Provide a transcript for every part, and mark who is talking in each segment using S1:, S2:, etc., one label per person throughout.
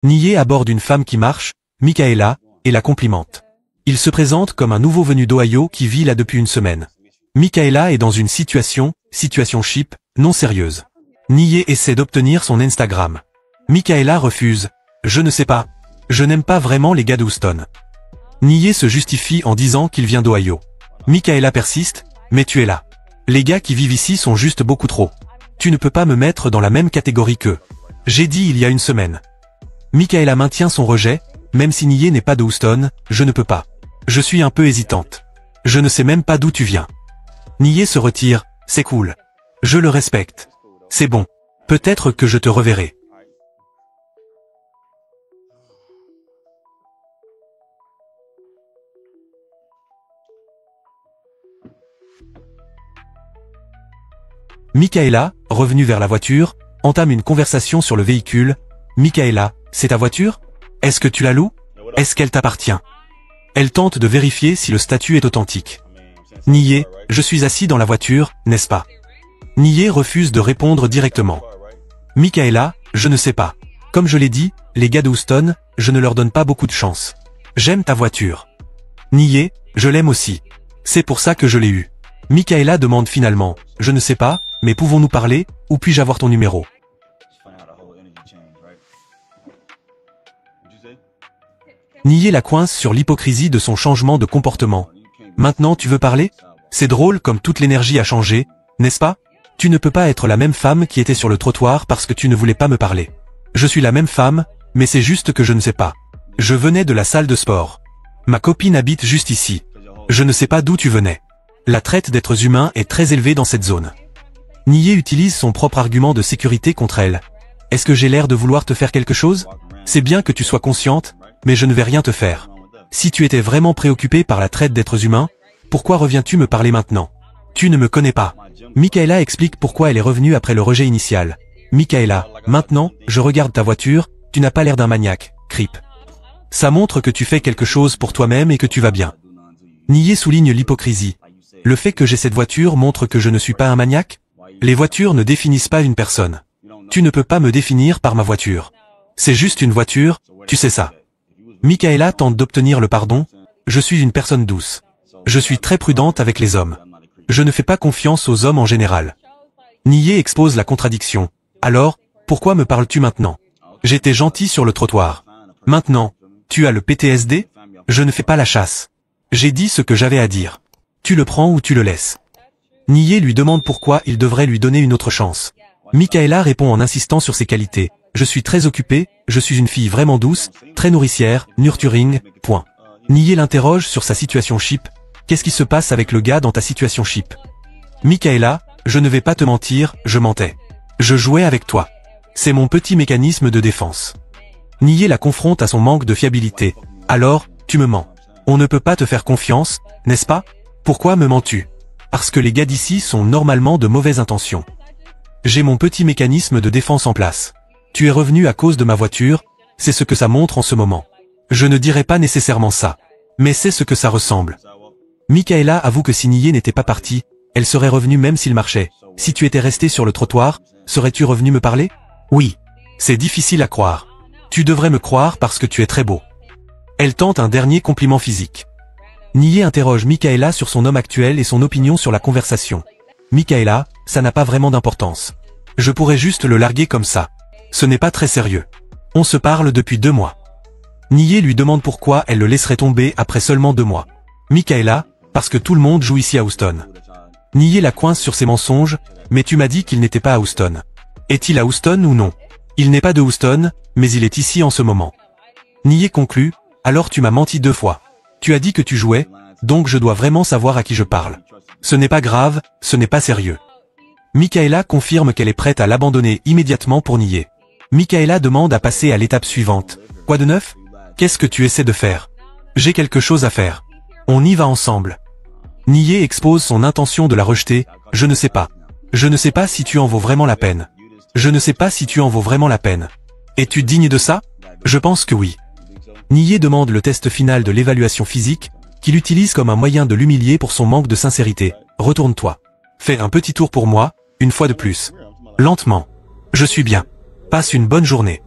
S1: Nié aborde une femme qui marche, Michaela, et la complimente. Il se présente comme un nouveau venu d'Ohio qui vit là depuis une semaine. Michaela est dans une situation cheap, non sérieuse. Nié essaie d'obtenir son Instagram. Michaela refuse. Je ne sais pas. Je n'aime pas vraiment les gars d'Houston. Nié se justifie en disant qu'il vient d'Ohio. Michaela persiste, mais tu es là. Les gars qui vivent ici sont juste beaucoup trop. Tu ne peux pas me mettre dans la même catégorie qu'eux. J'ai dit il y a une semaine. Michaela maintient son rejet, même si Nié n'est pas de Houston, je ne peux pas. Je suis un peu hésitante. Je ne sais même pas d'où tu viens. Nié se retire, c'est cool. Je le respecte. C'est bon. Peut-être que je te reverrai. Michaela, revenue vers la voiture, entame une conversation sur le véhicule. Michaela, c'est ta voiture? Est-ce que tu la loues? Est-ce qu'elle t'appartient? Elle tente de vérifier si le statut est authentique. Nié, je suis assis dans la voiture, n'est-ce pas? Nié refuse de répondre directement. Michaela, je ne sais pas. Comme je l'ai dit, les gars d'Houston, je ne leur donne pas beaucoup de chance. J'aime ta voiture. Nié, je l'aime aussi. C'est pour ça que je l'ai eue. Michaela demande finalement, je ne sais pas, mais pouvons-nous parler, ou puis-je avoir ton numéro? Nié la coince sur l'hypocrisie de son changement de comportement. Maintenant tu veux parler? C'est drôle comme toute l'énergie a changé, n'est-ce pas? Tu ne peux pas être la même femme qui était sur le trottoir parce que tu ne voulais pas me parler. Je suis la même femme, mais c'est juste que je ne sais pas. Je venais de la salle de sport. Ma copine habite juste ici. Je ne sais pas d'où tu venais. La traite d'êtres humains est très élevée dans cette zone. Nié utilise son propre argument de sécurité contre elle. Est-ce que j'ai l'air de vouloir te faire quelque chose? C'est bien que tu sois consciente, mais je ne vais rien te faire. Si tu étais vraiment préoccupé par la traite d'êtres humains, pourquoi reviens-tu me parler maintenant? Tu ne me connais pas. Michaela explique pourquoi elle est revenue après le rejet initial. Michaela, maintenant, je regarde ta voiture, tu n'as pas l'air d'un maniaque, creep. Ça montre que tu fais quelque chose pour toi-même et que tu vas bien. Nié souligne l'hypocrisie. Le fait que j'ai cette voiture montre que je ne suis pas un maniaque? Les voitures ne définissent pas une personne. Tu ne peux pas me définir par ma voiture. C'est juste une voiture, tu sais ça. Michaela tente d'obtenir le pardon. Je suis une personne douce. Je suis très prudente avec les hommes. Je ne fais pas confiance aux hommes en général. Nié expose la contradiction. Alors, pourquoi me parles-tu maintenant? J'étais gentil sur le trottoir. Maintenant, tu as le PTSD? Je ne fais pas la chasse. J'ai dit ce que j'avais à dire. Tu le prends ou tu le laisses. Nié lui demande pourquoi il devrait lui donner une autre chance. Michaela répond en insistant sur ses qualités. Je suis très occupée, je suis une fille vraiment douce, très nourricière, nurturing, point. Nié l'interroge sur sa situation cheap. Qu'est-ce qui se passe avec le gars dans ta situation cheap? Michaela, je ne vais pas te mentir, je mentais. Je jouais avec toi. C'est mon petit mécanisme de défense. Nié la confronte à son manque de fiabilité. Alors, tu me mens. On ne peut pas te faire confiance, n'est-ce pas? Pourquoi me mens-tu? Parce que les gars d'ici sont normalement de mauvaises intentions. J'ai mon petit mécanisme de défense en place. Tu es revenu à cause de ma voiture, c'est ce que ça montre en ce moment. Je ne dirais pas nécessairement ça. Mais c'est ce que ça ressemble. Michaela avoue que si Nié n'était pas parti, elle serait revenue même s'il marchait. Si tu étais resté sur le trottoir, serais-tu revenu me parler? Oui. C'est difficile à croire. Tu devrais me croire parce que tu es très beau. Elle tente un dernier compliment physique. Nié interroge Michaela sur son homme actuel et son opinion sur la conversation. Michaela, ça n'a pas vraiment d'importance. Je pourrais juste le larguer comme ça. Ce n'est pas très sérieux. On se parle depuis 2 mois. Nié lui demande pourquoi elle le laisserait tomber après seulement 2 mois. Michaela, parce que tout le monde joue ici à Houston. Nié la coince sur ses mensonges, mais tu m'as dit qu'il n'était pas à Houston. Est-il à Houston ou non? Il n'est pas de Houston, mais il est ici en ce moment. Nié conclut, alors tu m'as menti 2 fois. Tu as dit que tu jouais, donc je dois vraiment savoir à qui je parle. Ce n'est pas grave, ce n'est pas sérieux. Michaela confirme qu'elle est prête à l'abandonner immédiatement pour Nié. Michaela demande à passer à l'étape suivante. Quoi de neuf? Qu'est-ce que tu essaies de faire? J'ai quelque chose à faire. On y va ensemble. Nié expose son intention de la rejeter. Je ne sais pas. Je ne sais pas si tu en vaux vraiment la peine. Je ne sais pas si tu en vaux vraiment la peine. Es-tu digne de ça? Je pense que oui. Nié demande le test final de l'évaluation physique, qu'il utilise comme un moyen de l'humilier pour son manque de sincérité. Retourne-toi. Fais un petit tour pour moi, une fois de plus. Lentement. Je suis bien. Passe une bonne journée.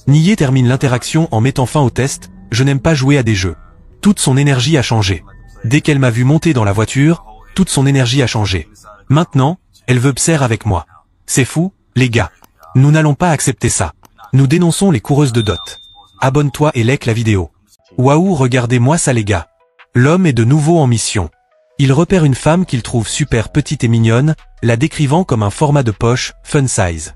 S1: Nie termine l'interaction en mettant fin au test, je n'aime pas jouer à des jeux. Toute son énergie a changé. Dès qu'elle m'a vu monter dans la voiture, toute son énergie a changé. Maintenant, elle veut pser avec moi. C'est fou, les gars. Nous n'allons pas accepter ça. Nous dénonçons les coureuses de dot. Abonne-toi et like la vidéo. Waouh, regardez-moi ça les gars. L'homme est de nouveau en mission. Il repère une femme qu'il trouve super petite et mignonne, la décrivant comme un format de poche, fun size.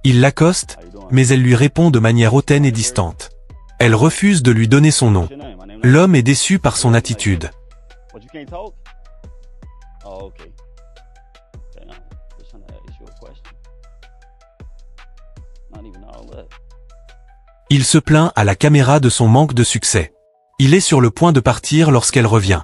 S1: Il l'accoste, mais elle lui répond de manière hautaine et distante. Elle refuse de lui donner son nom. L'homme est déçu par son attitude. Il se plaint à la caméra de son manque de succès. Il est sur le point de partir lorsqu'elle revient.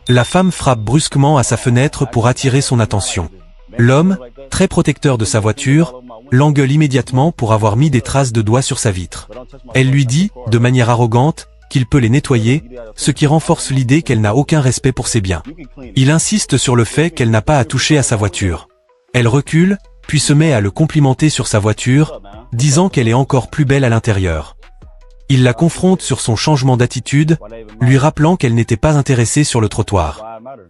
S1: La femme frappe brusquement à sa fenêtre pour attirer son attention. L'homme, très protecteur de sa voiture, l'engueule immédiatement pour avoir mis des traces de doigts sur sa vitre. Elle lui dit, de manière arrogante, qu'il peut les nettoyer, ce qui renforce l'idée qu'elle n'a aucun respect pour ses biens. Il insiste sur le fait qu'elle n'a pas à toucher à sa voiture. Elle recule, puis se met à le complimenter sur sa voiture, disant qu'elle est encore plus belle à l'intérieur. Il la confronte sur son changement d'attitude, lui rappelant qu'elle n'était pas intéressée sur le trottoir.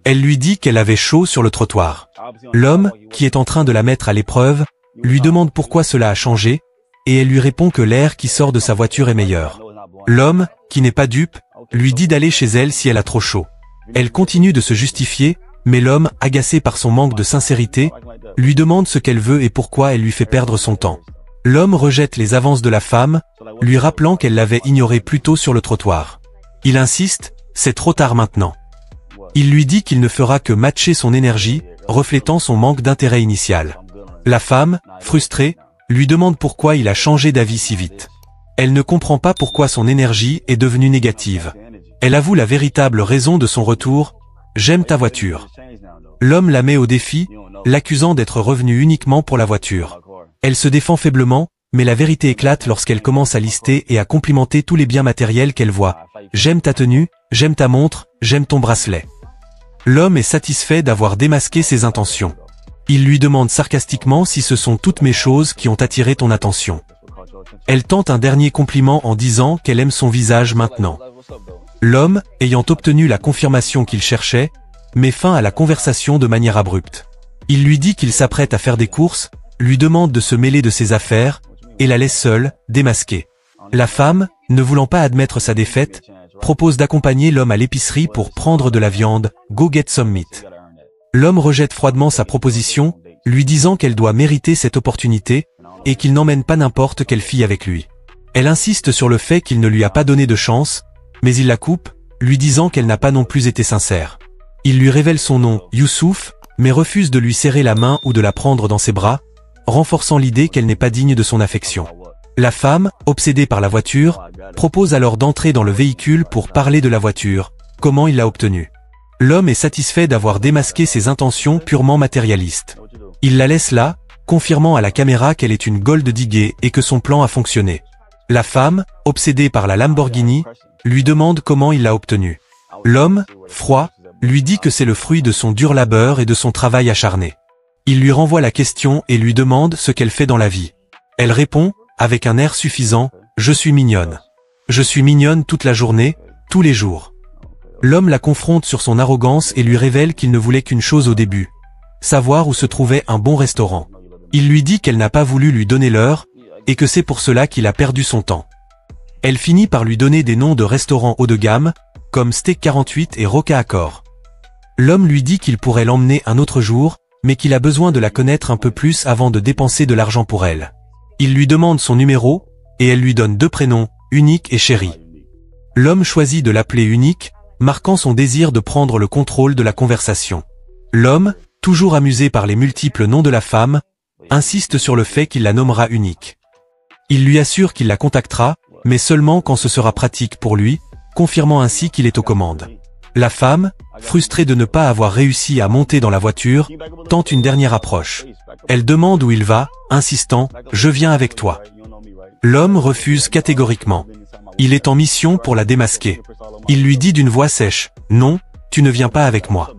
S1: Elle lui dit qu'elle avait chaud sur le trottoir. L'homme, qui est en train de la mettre à l'épreuve, lui demande pourquoi cela a changé, et elle lui répond que l'air qui sort de sa voiture est meilleur. L'homme, qui n'est pas dupe, lui dit d'aller chez elle si elle a trop chaud. Elle continue de se justifier, mais l'homme, agacé par son manque de sincérité, lui demande ce qu'elle veut et pourquoi elle lui fait perdre son temps. L'homme rejette les avances de la femme, lui rappelant qu'elle l'avait ignoré plus tôt sur le trottoir. Il insiste, c'est trop tard maintenant. Il lui dit qu'il ne fera que matcher son énergie, reflétant son manque d'intérêt initial. La femme, frustrée, lui demande pourquoi il a changé d'avis si vite. Elle ne comprend pas pourquoi son énergie est devenue négative. Elle avoue la véritable raison de son retour, « J'aime ta voiture ». L'homme la met au défi, l'accusant d'être revenu uniquement pour la voiture. Elle se défend faiblement, mais la vérité éclate lorsqu'elle commence à lister et à complimenter tous les biens matériels qu'elle voit. « J'aime ta tenue, j'aime ta montre, j'aime ton bracelet ». L'homme est satisfait d'avoir démasqué ses intentions. Il lui demande sarcastiquement si ce sont toutes mes choses qui ont attiré ton attention. Elle tente un dernier compliment en disant qu'elle aime son visage maintenant. L'homme, ayant obtenu la confirmation qu'il cherchait, met fin à la conversation de manière abrupte. Il lui dit qu'il s'apprête à faire des courses, lui demande de se mêler de ses affaires, et la laisse seule, démasquée. La femme, ne voulant pas admettre sa défaite, propose d'accompagner l'homme à l'épicerie pour prendre de la viande, go get some meat. L'homme rejette froidement sa proposition, lui disant qu'elle doit mériter cette opportunité, et qu'il n'emmène pas n'importe quelle fille avec lui. Elle insiste sur le fait qu'il ne lui a pas donné de chance, mais il la coupe, lui disant qu'elle n'a pas non plus été sincère. Il lui révèle son nom, Youssouf, mais refuse de lui serrer la main ou de la prendre dans ses bras, renforçant l'idée qu'elle n'est pas digne de son affection. La femme, obsédée par la voiture, propose alors d'entrer dans le véhicule pour parler de la voiture, comment il l'a obtenue. L'homme est satisfait d'avoir démasqué ses intentions purement matérialistes. Il la laisse là, confirmant à la caméra qu'elle est une Gold Digger et que son plan a fonctionné. La femme, obsédée par la Lamborghini, lui demande comment il l'a obtenue. L'homme, froid, lui dit que c'est le fruit de son dur labeur et de son travail acharné. Il lui renvoie la question et lui demande ce qu'elle fait dans la vie. Elle répond, avec un air suffisant, « Je suis mignonne. Je suis mignonne toute la journée, tous les jours. » L'homme la confronte sur son arrogance et lui révèle qu'il ne voulait qu'une chose au début, savoir où se trouvait un bon restaurant. Il lui dit qu'elle n'a pas voulu lui donner l'heure, et que c'est pour cela qu'il a perdu son temps. Elle finit par lui donner des noms de restaurants haut de gamme, comme Steak 48 et Roca Accor. L'homme lui dit qu'il pourrait l'emmener un autre jour, mais qu'il a besoin de la connaître un peu plus avant de dépenser de l'argent pour elle. Il lui demande son numéro, et elle lui donne 2 prénoms, Unique et Chéri. L'homme choisit de l'appeler Unique, marquant son désir de prendre le contrôle de la conversation. L'homme, toujours amusé par les multiples noms de la femme, insiste sur le fait qu'il la nommera Unique. Il lui assure qu'il la contactera, mais seulement quand ce sera pratique pour lui, confirmant ainsi qu'il est aux commandes. La femme, frustrée de ne pas avoir réussi à monter dans la voiture, tente une dernière approche. Elle demande où il va, insistant « Je viens avec toi ». L'homme refuse catégoriquement. Il est en mission pour la démasquer. Il lui dit d'une voix sèche, « Non, tu ne viens pas avec moi. »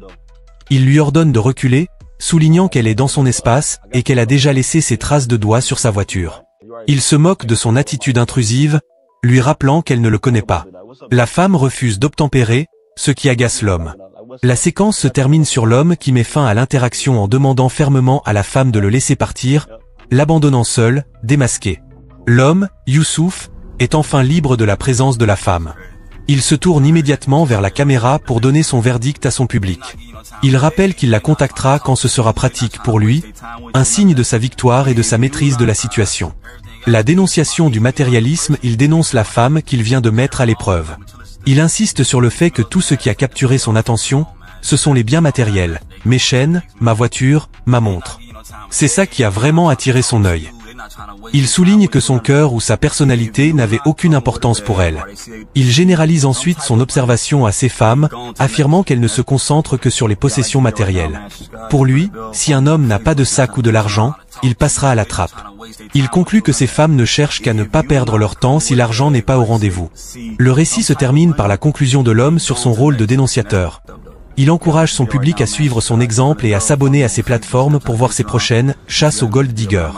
S1: Il lui ordonne de reculer, soulignant qu'elle est dans son espace et qu'elle a déjà laissé ses traces de doigts sur sa voiture. Il se moque de son attitude intrusive, lui rappelant qu'elle ne le connaît pas. La femme refuse d'obtempérer, ce qui agace l'homme. La séquence se termine sur l'homme qui met fin à l'interaction en demandant fermement à la femme de le laisser partir, l'abandonnant seul, démasqué. L'homme, Youssouf, est enfin libre de la présence de la femme. Il se tourne immédiatement vers la caméra pour donner son verdict à son public. Il rappelle qu'il la contactera quand ce sera pratique pour lui, un signe de sa victoire et de sa maîtrise de la situation. La dénonciation du matérialisme, il dénonce la femme qu'il vient de mettre à l'épreuve. Il insiste sur le fait que tout ce qui a capturé son attention, ce sont les biens matériels, mes chaînes, ma voiture, ma montre. C'est ça qui a vraiment attiré son œil. Il souligne que son cœur ou sa personnalité n'avait aucune importance pour elle. Il généralise ensuite son observation à ces femmes, affirmant qu'elles ne se concentrent que sur les possessions matérielles. Pour lui, si un homme n'a pas de sac ou de l'argent, il passera à la trappe. Il conclut que ces femmes ne cherchent qu'à ne pas perdre leur temps si l'argent n'est pas au rendez-vous. Le récit se termine par la conclusion de l'homme sur son rôle de dénonciateur. Il encourage son public à suivre son exemple et à s'abonner à ses plateformes pour voir ses prochaines chasses aux gold diggers.